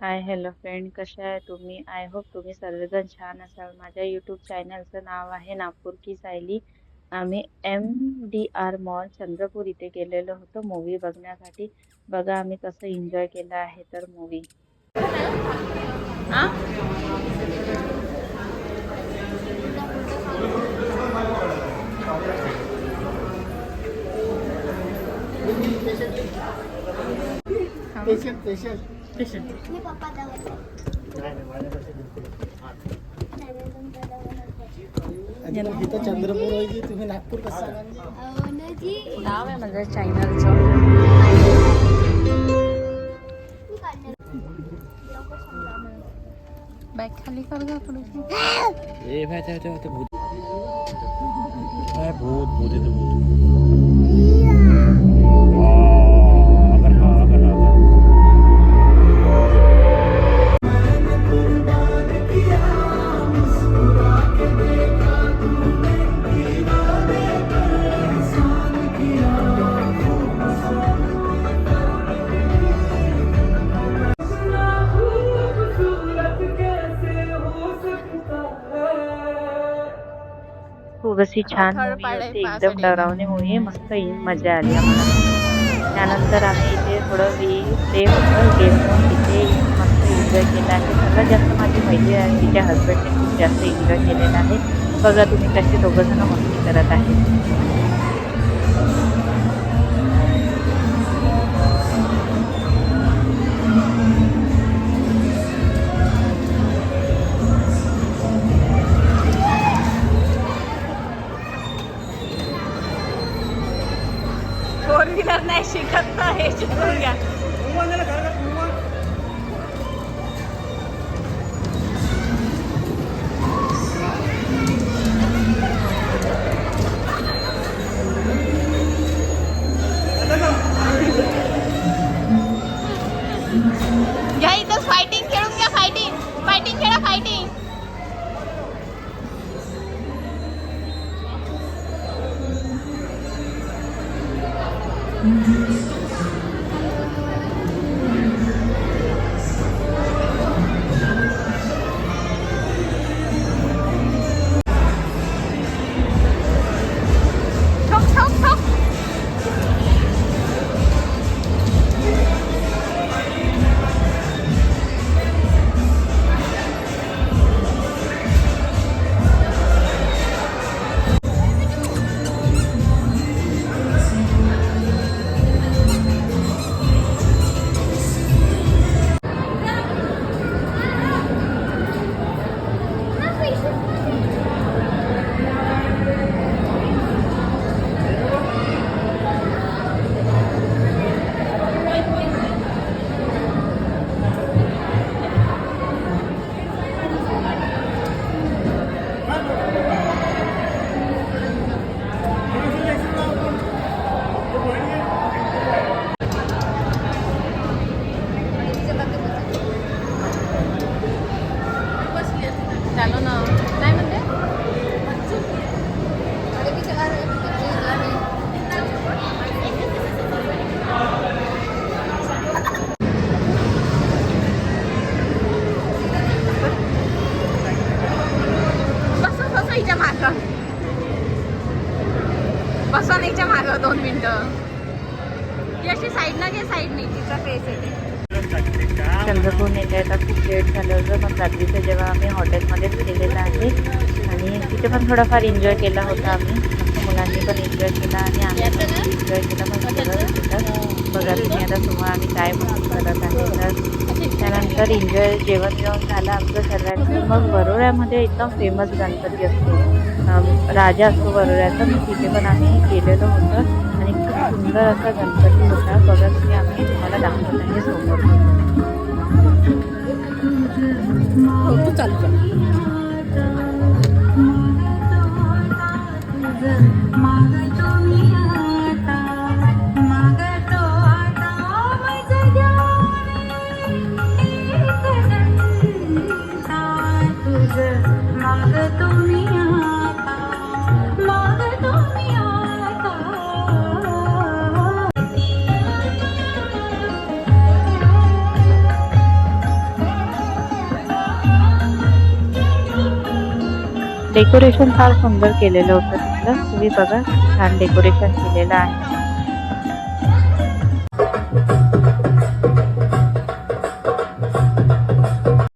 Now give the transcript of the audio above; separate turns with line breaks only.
Hi hello friend, कशा आहे तुम्ही? आय होप तुम्ही सर्वजण छान असाल. माझ्या यूट्यूब चॅनलचं नाव आहे नागपूर की सायली. आम्ही MDR मॉल चंद्रपूर इथे गेलेलो होतो मूवी बघण्यासाठी. बघा आम्ही कसं एन्जॉय केलं आहे तर मूवी.
पेशंट पेशंट
पेशंट
इथं चंद्रपूर आहे की तुम्ही नागपूर कसं
नाव आहे माझ्या चॅनलचं. बॅग खाली कर गा थोडीशी.
ए भाई ते भूत भूत भूत येते भूत
खूप अशी छान मूवी होती, एकदम डरावणी मूवी. मस्त मजा आली आम्हाला. त्यानंतर आम्ही इथे थोडं प्ले होतं गेम तिथे मस्त एन्जॉय केला आहे. सगळ्यात जास्त माझी मैत्री आहे, तिच्या हस्बंडने खूप जास्त एन्जॉय केलेला आहे. बघा तुम्ही कसे दोघंजण मस्ती करत आहेत. फोर व्हीलर नाही शिकत नाही, शिकून घ्या. घ्या इथं फायटिंग खेळून घ्या. फायटिंग फायटिंग खेळा फायटिंग. ठोक ठोक ठोक. चालू ना काय म्हणते. बसा बसा हिच्या मागं. बसा हिच्या मागं 2 मिनिटं. ती अशी साईडला घे, साईडने तिचा फेस येते. चंद्रपूर नेता येता खूप लेट झालं होतं. मग रात्रीचं जेव्हा आम्ही हॉटेलमध्येच गेलेलं आहे आणि तिथे पण थोडाफार एन्जॉय केला होता आम्ही. मस्त मुलांनी पण एन्जॉय केला आणि आम्ही पण एन्जॉय केला. मग करत होतं. बघा तुम्ही आता समोर आम्ही काय मस्त करत आहे. तर त्यानंतर एन्जॉय जेवण झालं आमचं सर्वांचं. मग वरोऱ्यामध्ये एकदम फेमस गणपती असतो, राजा असतो वरोऱ्याचा. मग तिथे पण आम्ही गेलेलो होतो आणि खूप सुंदर असा गणपती होता. बघा तुम्ही आम्ही तुम्हाला दाखवत आहे समोर.
तू चालू
डेकोरेशन फार सुंदर केलेलं होतं तिथलं. तुम्ही बघा छान डेकोरेशन केलेलं आहे.